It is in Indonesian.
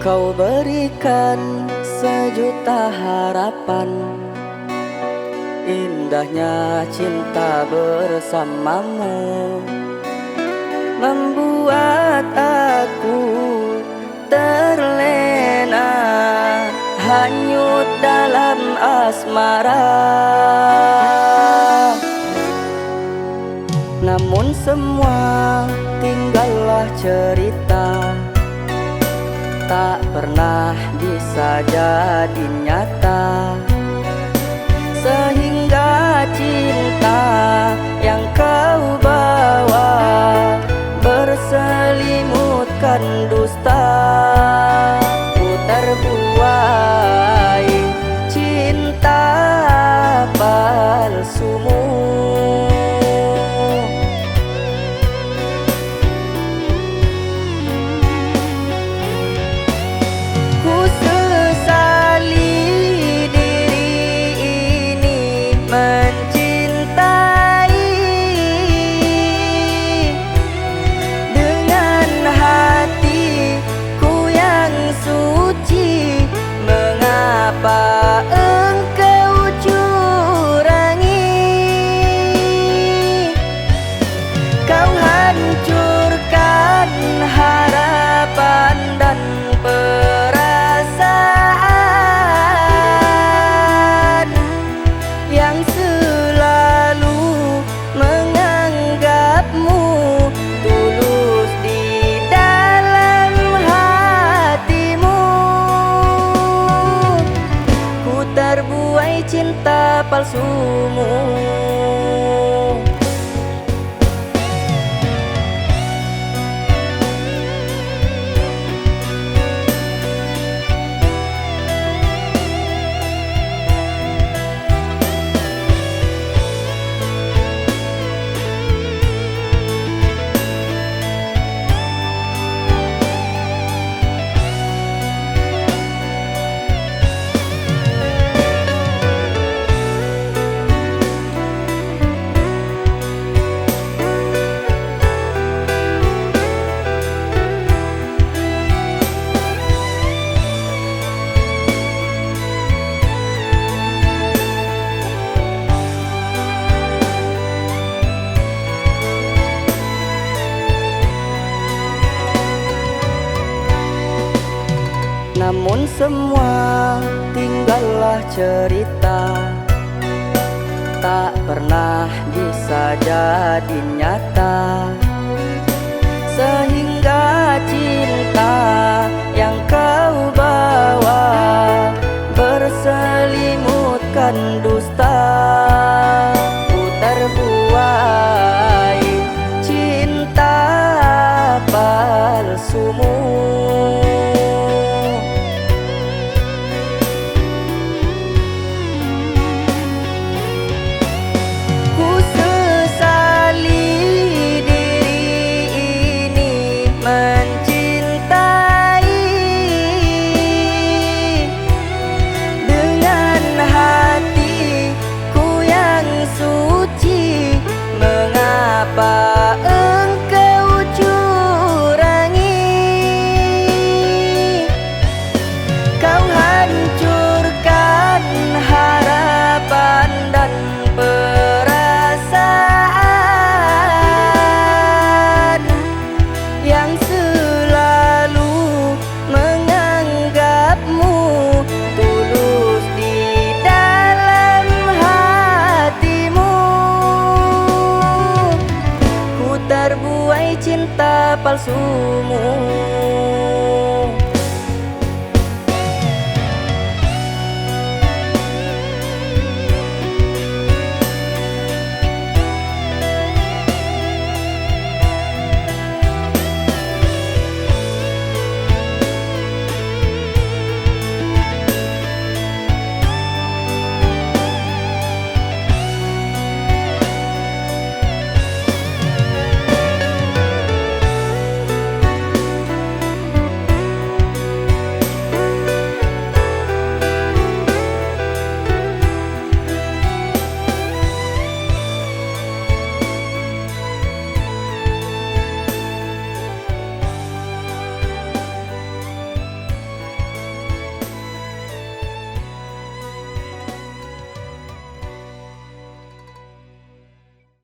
Kau berikan sejuta harapan, indahnya cinta bersamamu membuat aku terlena, hanyut dalam asmara. Namun semua tinggallah cerita, tak pernah bisa jadi nyata, sehingga cinta yang kau bawa berselimutkan dusta. Ku terbuai cinta palsumu. Mengapa engkau curangi? Kau hancurkan harapan dan perasaan yang selalu menganggapmu tulus di dalam hatimu. Terbuai cinta palsumu. Namun semua tinggallah cerita, tak pernah bisa jadi nyata, sehingga cinta yang kau bawa berselimutkan dusta. Ku terbuai cinta palsumu. Mengapa engkau curangi? Kau hancurkan harapan dan perasaan yang selalu menganggapmu tulus di dalam hatimu. Terbuai cinta palsumu.